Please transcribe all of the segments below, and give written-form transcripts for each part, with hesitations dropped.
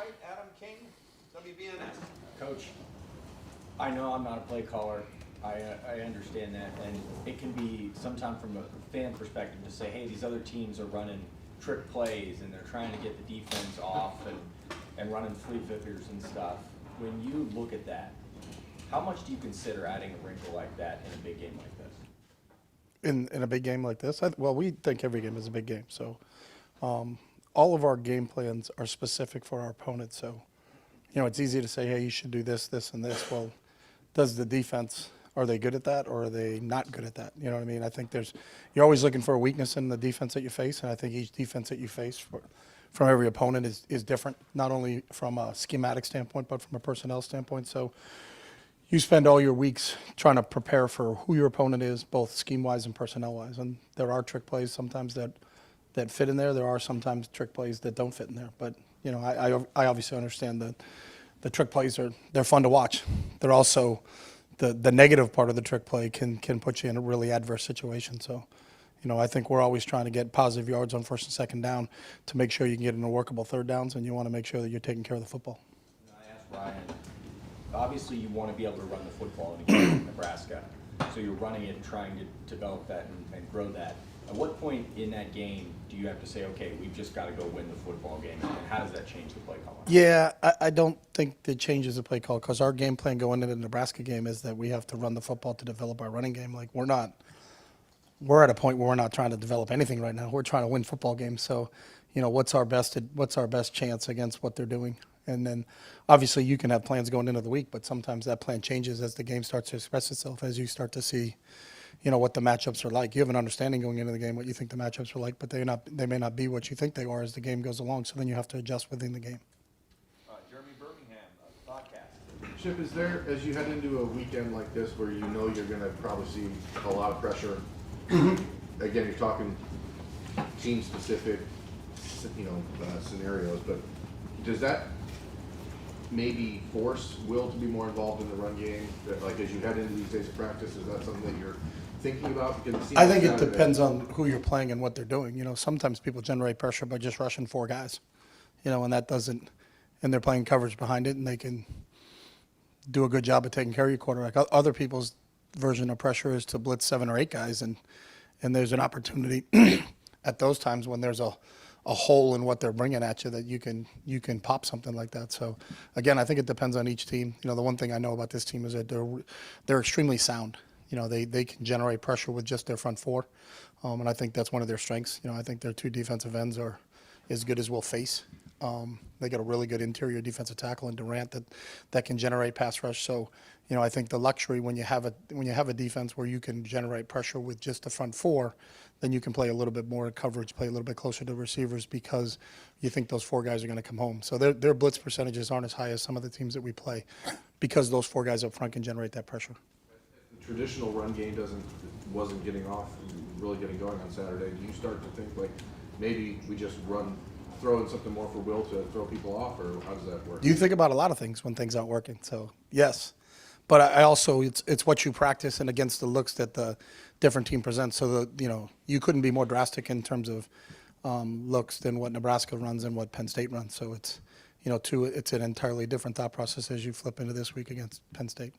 right, Adam King, WBNS. Coach, I know I'm not a play caller. I understand that, and it can be sometimes from a fan perspective to say, hey, these other teams are running trick plays and they're trying to get the defense off and running flea flickers and stuff. When you look at that, how much do you consider adding a wrinkle like that in a big game like this? In a big game like this? Well, we think every game is a big game. So all of our game plans are specific for our opponent. So, it's easy to say, hey, you should do this, this, and this. Well, does the defense, are they good at that or are they not good at that? You know what I mean? I think you're always looking for a weakness in the defense that you face, and I think each defense that you face from every opponent is different, not only from a schematic standpoint, but from a personnel standpoint. So you spend all your weeks trying to prepare for who your opponent is, both scheme-wise and personnel-wise. And there are trick plays sometimes that fit in there. There are sometimes trick plays that don't fit in there. But, I obviously understand that the trick plays they're fun to watch. They're also the negative part of the trick play can put you in a really adverse situation. So, I think we're always trying to get positive yards on first and second down to make sure you can get into workable third downs, and you want to make sure that you're taking care of the football. I asked Ryan, obviously you want to be able to run the football in a game like Nebraska. So you're running it and trying to develop that and grow that. At what point in that game do you have to say, okay, we've just got to go win the football game? And how does that change the play call? Yeah, I don't think it changes the play call because our game plan going into the Nebraska game is that we have to run the football to develop our running game. Like we're at a point where we're not trying to develop anything right now. We're trying to win football games. So, what's our best chance against what they're doing? And then obviously you can have plans going into the week, but sometimes that plan changes as the game starts to express itself, as you start to see, what the matchups are like. You have an understanding going into the game what you think the matchups are like, but they may not be what you think they are as the game goes along. So then you have to adjust within the game. Jeremy Birmingham, Thoughtcast. Chip, is there, as you head into a weekend like this where you're going to probably see a lot of pressure, again, you're talking team-specific, scenarios, but does that maybe force Will to be more involved in the run game? That, like, as you head into these days of practice, is that something that you're thinking about? I think it depends on who you're playing and what they're doing. Sometimes people generate pressure by just rushing four guys, and that doesn't, and they're playing coverage behind it, and they can do a good job of taking care of your quarterback. Other people's version of pressure is to blitz 7 or 8 guys, and there's an opportunity at those times when there's a hole in what they're bringing at you that you can pop something like that. So again, I think it depends on each team. The one thing I know about this team is that they're extremely sound. They can generate pressure with just their front four, and I think that's one of their strengths. I think their 2 defensive ends are as good as we'll face. They got a really good interior defensive tackle in Durant that can generate pass rush. So, I think the luxury when you have a defense where you can generate pressure with just the front four, then you can play a little bit more coverage, play a little bit closer to receivers because you think those 4 guys are going to come home. So their blitz percentages aren't as high as some of the teams that we play because those 4 guys up front can generate that pressure. The traditional run game wasn't getting off, really getting going on Saturday. Do you start to think like maybe we just throw in something more for Will to throw people off, or how does that work? You think about a lot of things when things aren't working. So yes, but I also it's what you practice and against the looks that the different team presents. So you couldn't be more drastic in terms of looks than what Nebraska runs and what Penn State runs. So it's it's an entirely different thought process as you flip into this week against Penn State.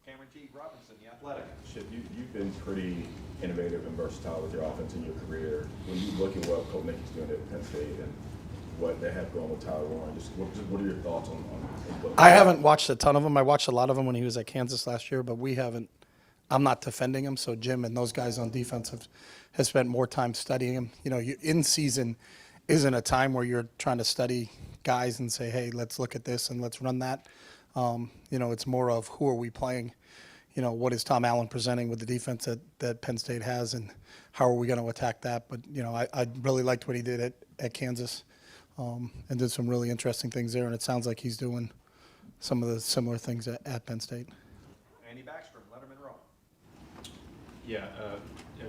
Cameron T. Robinson, The Athletic. Chip, you've been pretty innovative and versatile with your offense in your career. When you look at what Coach Mickey's doing at Penn State and what they have going with Tyler Warren, what are your thoughts on what I haven't watched a ton of them. I watched a lot of them when he was at Kansas last year, but we haven't. I'm not defending him, so Jim and those guys on defense have spent more time studying him. In season isn't a time where you're trying to study guys and say, hey, let's look at this and let's run that. It's more of who are we playing? What is Tom Allen presenting with the defense that Penn State has, and how are we going to attack that? But, I really liked what he did at Kansas and did some really interesting things there, and it sounds like he's doing some of the similar things at Penn State. Andy Backstrom, Letterman Row. Yeah,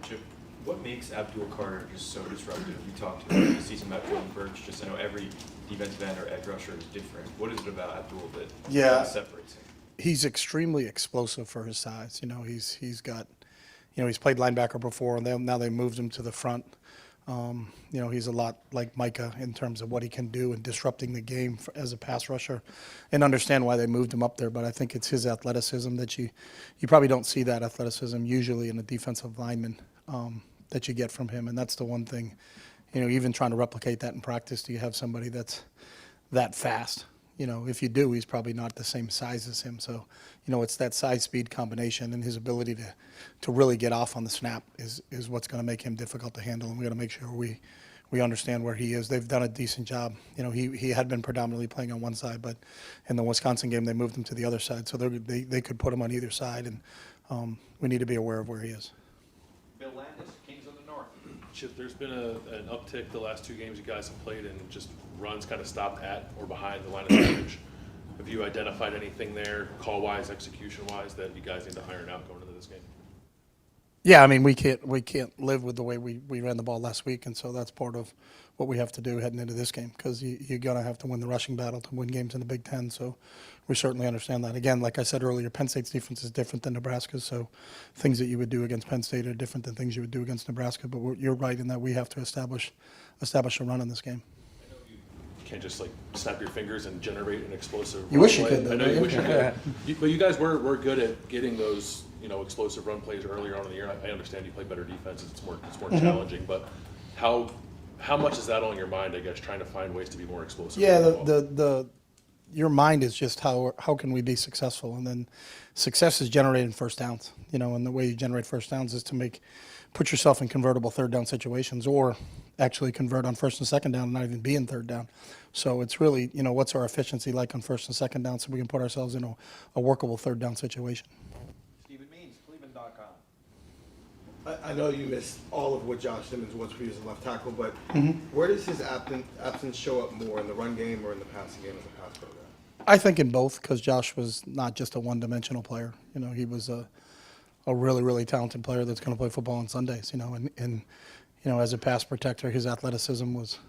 Chip, what makes Abdul Carter just so disruptive? You talked about the season about Jordan Burch. Just I know every defensive end or edge rusher is different. What is it about Abdul that separates him? He's extremely explosive for his size. He's got, he's played linebacker before, and now they moved him to the front. You know, he's a lot like Micah in terms of what he can do and disrupting the game as a pass rusher, and understand why they moved him up there. But I think it's his athleticism that you probably don't see that athleticism usually in a defensive lineman that you get from him, and that's the one thing. You know, even trying to replicate that in practice, do you have somebody that's that fast? You know, if you do, he's probably not the same size as him. So, you know, it's that size-speed combination, and his ability to really get off on the snap is what's going to make him difficult to handle, and we got to make sure we understand where he is. They've done a decent job. You know, he had been predominantly playing on one side, but in the Wisconsin game, they moved him to the other side. So they could put him on either side, and we need to be aware of where he is. Bill Landis, Kings of the North. Chip, there's been an uptick the last two games you guys have played, and just runs kind of stopped at or behind the line of scrimmage. Have you identified anything there, call-wise, execution-wise, that you guys need to iron out going into this game? Yeah, I mean, we can't live with the way we ran the ball last week, and so that's part of what we have to do heading into this game, because you're going to have to win the rushing battle to win games in the Big Ten, so we certainly understand that. Again, like I said earlier, Penn State's defense is different than Nebraska's, so things that you would do against Penn State are different than things you would do against Nebraska, but you're right in that we have to establish a run in this game. I know you can't just like snap your fingers and generate an explosive You run wish you play. could, though, I know don't you you? wish you could. But you guys were good at getting those, explosive run plays earlier on in the year. I understand you play better defense, it's more challenging, but how much is that on your mind, I guess, trying to find ways to be more explosive? Yeah, your mind is just how can we be successful, and then success is generated in first downs. And the way you generate first downs is to put yourself in convertible third down situations, or actually convert on first and second down and not even be in third down. So it's really, what's our efficiency like on first and second down, so we can put ourselves in a workable third down situation. Stephen Means, Cleveland.com. I know you missed all of what Josh Simmons was for you as a left tackle, but where does his absence show up more, in the run game or in the passing game as a pass program? I think in both, because Josh was not just a one-dimensional player. He was a really, really talented player that's going to play football on Sundays. And as a pass protector, his athleticism was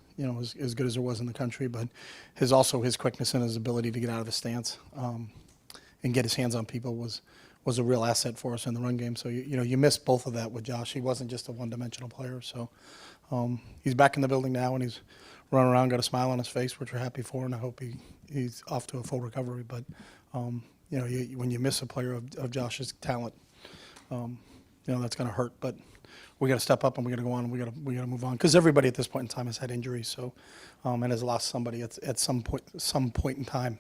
as good as it was in the country, but his quickness and his ability to get out of his stance and get his hands on people was a real asset for us in the run game. So you missed both of that with Josh. He wasn't just a one-dimensional player. So he's back in the building now, and he's running around, got a smile on his face, which we're happy for, and I hope he's off to a full recovery. But when you miss a player of Josh's talent, that's going to hurt. But we got to step up, and we got to go on, and we got to move on, because everybody at this point in time has had injuries, so and has lost somebody at some point in time,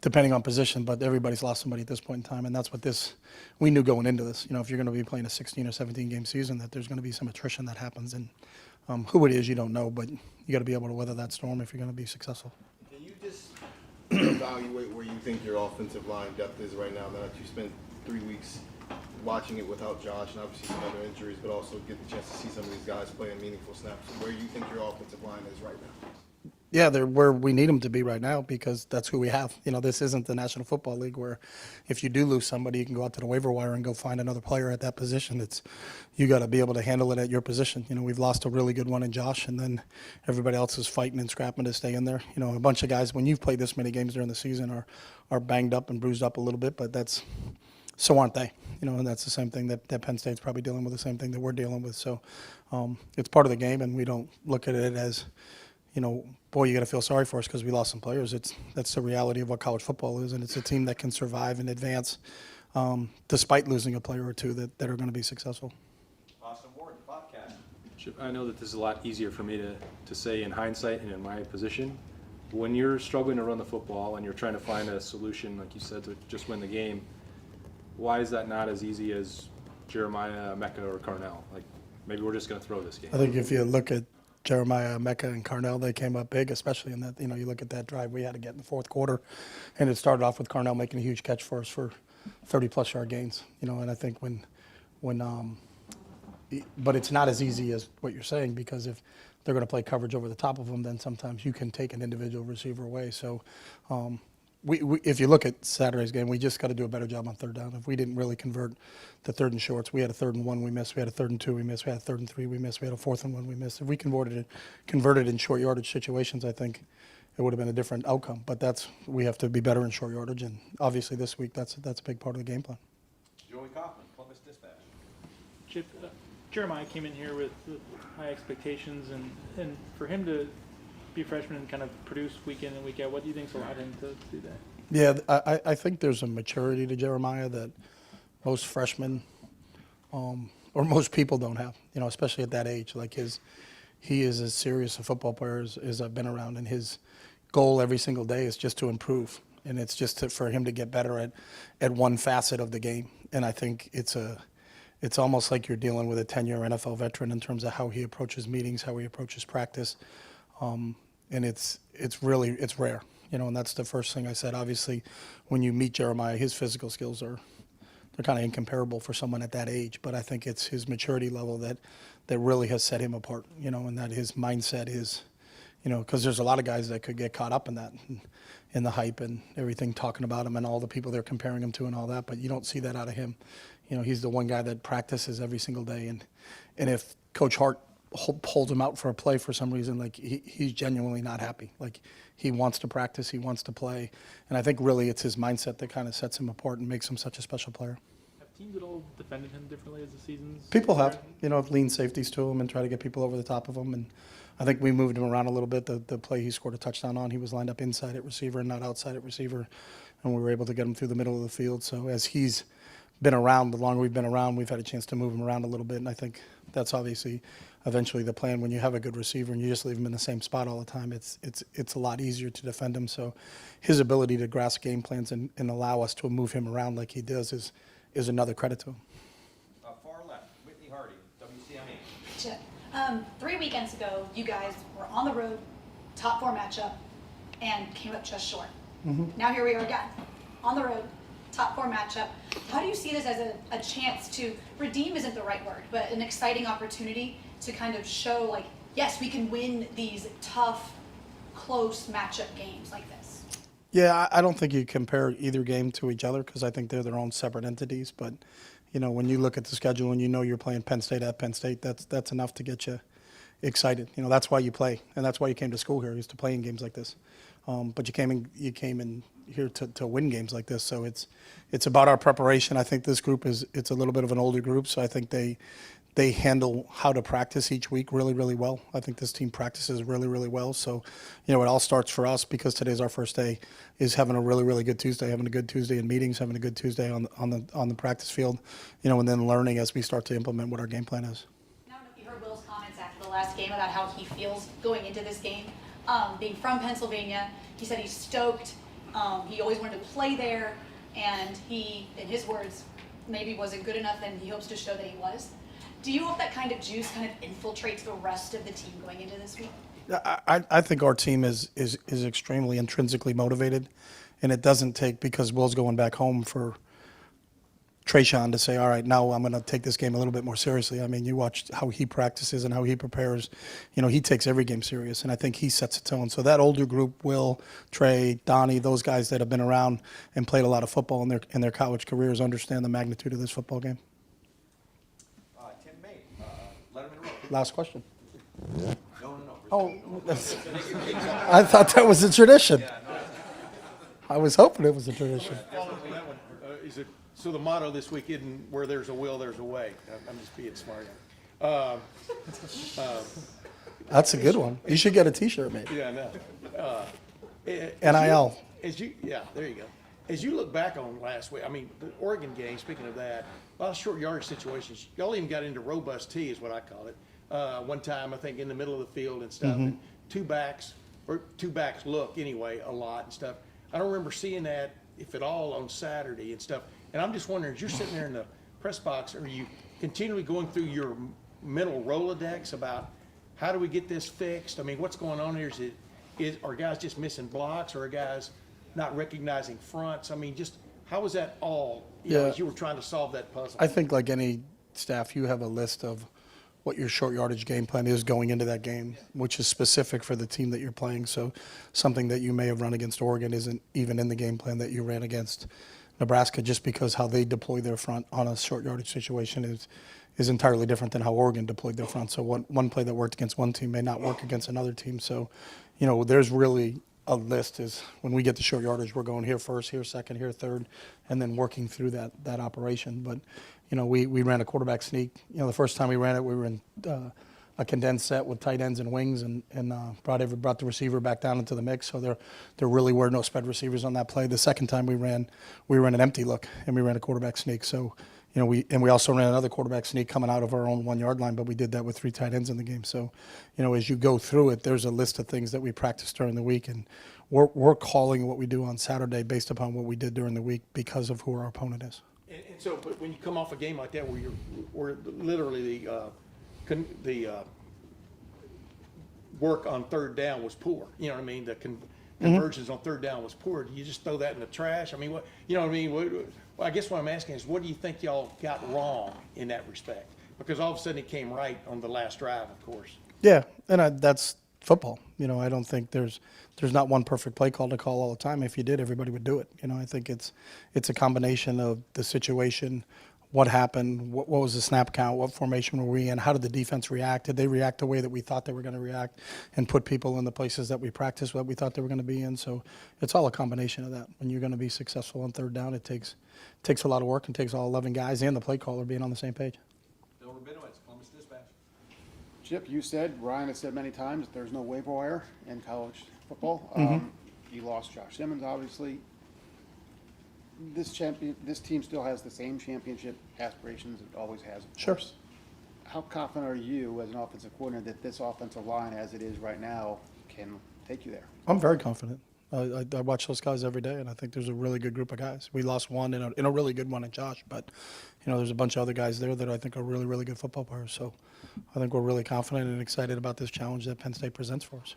depending on position. But everybody's lost somebody at this point in time, and that's what we knew going into this. If you're going to be playing a 16 or 17 game season, that there's going to be some attrition that happens, and who it is you don't know, but you got to be able to weather that storm if you're going to be successful. Can you just evaluate where you think your offensive line depth is right now that you spent 3 weeks watching it without Josh, and obviously some other injuries, but also get the chance to see some of these guys playing meaningful snaps, and where you think your offensive line is right now? Yeah, they're where we need them to be right now, because that's who we have. This isn't the National Football League where if you do lose somebody, you can go out to the waiver wire and go find another player at that position. You got to be able to handle it at your position. We've lost a really good one in Josh, and then everybody else is fighting and scrapping to stay in there. A bunch of guys, when you've played this many games during the season, are banged up and bruised up a little bit, but so aren't they? And that's the same thing that Penn State's probably dealing with, the same thing that we're dealing with. So it's part of the game, and we don't look at it as, boy, you got to feel sorry for us because we lost some players. That's the reality of what college football is, and it's a team that can survive and advance despite losing a player or two that are going to be successful. Austin Ward, the podcast. Chip, I know that this is a lot easier for me to say in hindsight and in my position. When you're struggling to run the football and you're trying to find a solution, like you said, to just win the game, why is that not as easy as Jeremiah, Mecca, or Carnell? Like, maybe we're just going to throw this game. I think if you look at Jeremiah, Mecca, and Carnell, they came up big, especially in that, you look at that drive we had to get in the fourth quarter, and it started off with Carnell making a huge catch for us for 30-plus yard gains, and I think but it's not as easy as what you're saying, because if they're going to play coverage over the top of them, then sometimes you can take an individual receiver away. So if you look at Saturday's game, we just got to do a better job on third down. If we didn't really convert the third and shorts, we had a 3rd and 1 we missed, we had a 3rd and 2 we missed, we had a 3rd and 3 we missed, we had a 4th and 1 we missed. If we converted in short yardage situations, I think it would have been a different outcome. But we have to be better in short yardage, and obviously this week that's a big part of the game plan. Joey Kaufman, Columbus Dispatch. Chip, Jeremiah came in here with high expectations, and for him to be a freshman and kind of produce week in and week out, what do you think's allowed him to do that? Yeah, I think there's a maturity to Jeremiah that most freshmen or most people don't have, especially at that age. Like he is as serious a football player as I've been around, and his goal every single day is just to improve, and it's just for him to get better at one facet of the game. And I think it's almost like you're dealing with a 10-year NFL veteran in terms of how he approaches meetings, how he approaches practice, and it's rare, and that's the first thing I said. Obviously, when you meet Jeremiah, his physical skills they're kind of incomparable for someone at that age, but I think it's his maturity level that really has set him apart, and that his mindset is, because there's a lot of guys that could get caught up in that, in the hype and everything, talking about him and all the people they're comparing him to and all that, but you don't see that out of him. He's the one guy that practices every single day, and if Coach Hart holds him out for a play for some reason, like he's genuinely not happy. Like he wants to practice, he wants to play, and I think really it's his mindset that kind of sets him apart and makes him such a special player. Have teams at all defended him differently as the season's? People have, leaned safeties to him and try to get people over the top of him, and I think we moved him around a little bit. The play he scored a touchdown on, he was lined up inside at receiver and not outside at receiver, and we were able to get him through the middle of the field. So as he's been around, the longer we've been around, we've had a chance to move him around a little bit, and I think that's obviously eventually the plan. When you have a good receiver and you just leave him in the same spot all the time, it's a lot easier to defend him. So his ability to grasp game plans and allow us to move him around like he does is another credit to him. Far left, Whitney Hardy, WCME. 3 weekends ago, you guys were on the road, top 4 matchup, and came up just short. Now here we are again, on the road, top 4 matchup. How do you see this as a chance to redeem isn't the right word, but an exciting opportunity to kind of show, like, yes, we can win these tough, close matchup games like this? Yeah, I don't think you compare either game to each other because I think they're their own separate entities. But, when you look at the schedule and you're playing Penn State at Penn State, that's enough to get you excited. That's why you play, and that's why you came to school here, is to play in games like this. But you came in here to win games like this. So it's about our preparation. I think this group it's a little bit of an older group, so I think they handle how to practice each week really, really well. I think this team practices really, really well. So, it all starts for us, because today's our first day, is having a really, really good Tuesday, having a good Tuesday in meetings, having a good Tuesday on the practice field, and then learning as we start to implement what our game plan is. I don't know if you heard Will's comments after the last game about how he feels going into this game. Being from Pennsylvania, he said he's stoked. He always wanted to play there, and he, in his words, maybe wasn't good enough, and he hopes to show that he was. Do you hope that kind of juice kind of infiltrates the rest of the team going into this week? I think our team is extremely intrinsically motivated, and it doesn't take, because Will's going back home, for Trayshawn to say, all right, now I'm going to take this game a little bit more seriously. I mean, you watched how he practices and how he prepares. He takes every game serious, and I think he sets a tone. So that older group, Will, Trey, Donnie, those guys that have been around and played a lot of football in their college careers understand the magnitude of this football game. Tim May, Letterman Road. Last question. No. Oh, I thought that was a tradition. I was hoping it was a tradition. So the motto this week isn't "where there's a will, there's a way." I'm just being smart. That's a good one. You should get a T-shirt made. Yeah, I know. NIL. There you go. As you look back on last week, I mean, the Oregon game, speaking of that, a lot of short yardage situations. Y'all even got into robust T, is what I call it. One time, I think, in the middle of the field and stuff. And two backs look anyway a lot and stuff. I don't remember seeing that, if at all, on Saturday and stuff. And I'm just wondering, as you're sitting there in the press box, are you continually going through your mental Rolodex about how do we get this fixed? I mean, what's going on here? Are guys just missing blocks, or are guys not recognizing fronts? I mean, just how was that all, as you were trying to solve that puzzle? I think, like any staff, you have a list of what your short yardage game plan is going into that game, which is specific for the team that you're playing. So something that you may have run against Oregon isn't even in the game plan that you ran against Nebraska, just because how they deploy their front on a short yardage situation is entirely different than how Oregon deployed their front. So one play that worked against one team may not work against another team. So, there's really a list. Is when we get to short yardage, we're going here first, here second, here third, and then working through that operation. But, we ran a quarterback sneak. The first time we ran it, we were in a condensed set with tight ends and wings, and brought the receiver back down into the mix. So there really were no spread receivers on that play. The second time we ran an empty look, and we ran a quarterback sneak. So we also ran another quarterback sneak coming out of our own 1 yard line, but we did that with 3 tight ends in the game. So as you go through it, there's a list of things that we practice during the week, and we're calling what we do on Saturday based upon what we did during the week because of who our opponent is. And so, but when you come off a game like that where literally the work on third down was poor, you know what I mean? The conversions on third down was poor. Do you just throw that in the trash? I mean, what, you know what I mean? Well, I guess what I'm asking is, what do you think y'all got wrong in that respect? Because all of a sudden it came right on the last drive, of course. Yeah, and that's football. I don't think there's not one perfect play call to call all the time. If you did, everybody would do it. I think it's a combination of the situation, what happened, what was the snap count, what formation were we in, how did the defense react? Did they react the way that we thought they were going to react, and put people in the places that we practiced what we thought they were going to be in? So it's all a combination of that. When you're going to be successful on third down, it takes a lot of work, and takes all 11 guys and the play caller being on the same page. Bill Rabinowitz, Columbus Dispatch. Chip, you said, Ryan has said many times, that there's no waiver wire in college football. You lost Josh Simmons, obviously. This team still has the same championship aspirations it always has, of Sure. course. How confident are you as an offensive coordinator that this offensive line, as it is right now, can take you there? I'm very confident. I watch those guys every day, and I think there's a really good group of guys. We lost one in a really good one in Josh, but there's a bunch of other guys there that I think are really, really good football players. So I think we're really confident and excited about this challenge that Penn State presents for us.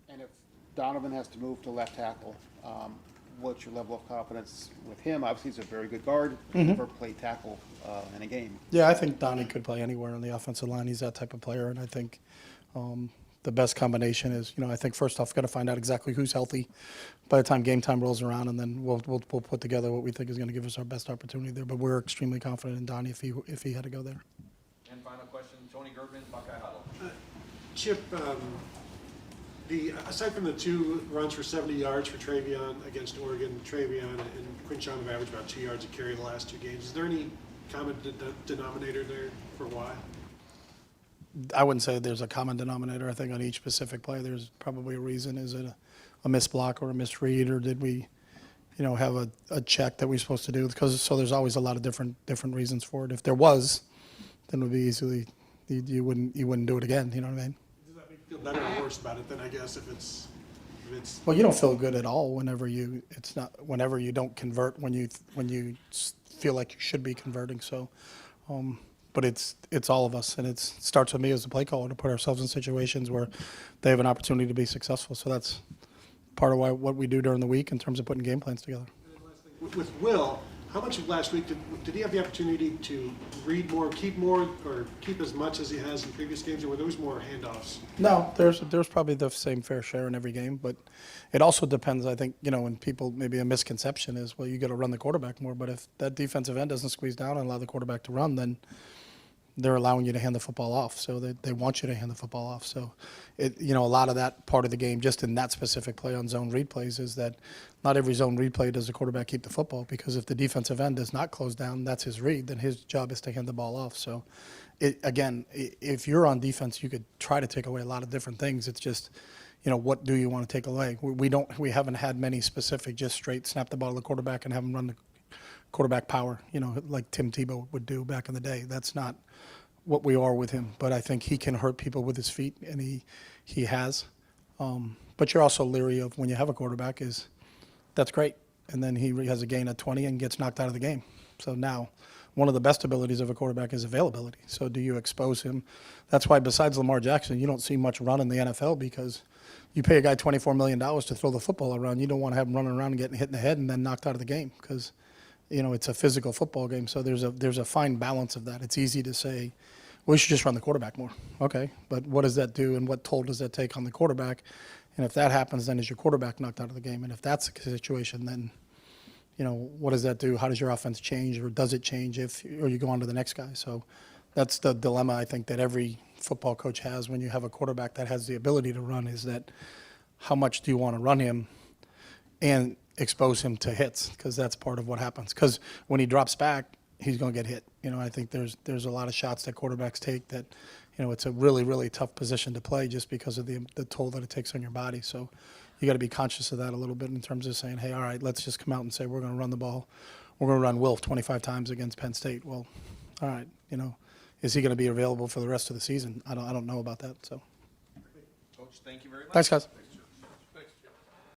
And if Donovan has to move to left tackle, what's your level of confidence with him? Obviously, he's a very good guard. Never played tackle in a game. Yeah, I think Donnie could play anywhere on the offensive line. He's that type of player, and I think the best combination is, I think first off, we've got to find out exactly who's healthy by the time game time rolls around, and then we'll put together what we think is going to give us our best opportunity there. But we're extremely confident in Donnie if he had to go there. And final question, Tony Gerben, Buckeye Huddle. Chip, aside from the 2 runs for 70 yards for Travion against Oregon, Travion and Quinshon have averaged about 2 yards a carry the last 2 games. Is there any common denominator there for why? I wouldn't say there's a common denominator. I think on each specific play, there's probably a reason. Is it a missed block or a misread, or did we, have a check that we're supposed to do? So there's always a lot of different reasons for it. If there was, then it would be easily you wouldn't do it again. You know what I mean? Does that make you feel better or worse about it than, I guess, if it's Well, you don't feel good at all whenever you don't convert when you feel like you should be converting. So, but it's all of us, and it starts with me as a play caller to put ourselves in situations where they have an opportunity to be successful. So that's part of what we do during the week in terms of putting game plans together. with Will? How much of last week did he have the opportunity to read more, or keep as much as he has in previous games, or were those more handoffs? No, there's probably the same fair share in every game, but it also depends. I think when people, maybe a misconception is, well, you got to run the quarterback more. But if that defensive end doesn't squeeze down and allow the quarterback to run, then they're allowing you to hand the football off. So they want you to hand the football off. So a lot of that part of the game, just in that specific play on zone read plays, is that not every zone read play does the quarterback keep the football, because if the defensive end does not close down, that's his read, then his job is to hand the ball off. So again, if you're on defense, you could try to take away a lot of different things. It's just, what do you want to take away? We haven't had many specific, just straight snap the ball to the quarterback and have him run the quarterback power, like Tim Tebow would do back in the day. That's not what we are with him, but I think he can hurt people with his feet, and he has. But you're also leery of, when you have a quarterback, is that's great, and then he has a gain of 20 and gets knocked out of the game. So now, one of the best abilities of a quarterback is availability. So do you expose him? That's why, besides Lamar Jackson, you don't see much run in the NFL, because you pay a guy $24 million to throw the football around. You don't want to have him running around and getting hit in the head and then knocked out of the game, because it's a physical football game. So there's a fine balance of that. It's easy to say, we should just run the quarterback more. Okay, but what does that do, and what toll does that take on the quarterback? And if that happens, then is your quarterback knocked out of the game? And if that's the situation, then what does that do? How does your offense change, or does it change or you go on to the next guy? So that's the dilemma I think that every football coach has when you have a quarterback that has the ability to run, is that how much do you want to run him and expose him to hits? Because that's part of what happens. Because when he drops back, he's going to get hit. You know, I think there's a lot of shots that quarterbacks take that, you know, it's a really, really tough position to play just because of the toll that it takes on your body. So you got to be conscious of that a little bit in terms of saying, hey, all right, let's just come out and say we're going to run the ball. We're going to run Wilf 25 times against Penn State. Well, all right, you know, is he going to be available for the rest of the season? I don't know about that. So Coach, thank you very much. thanks, guys.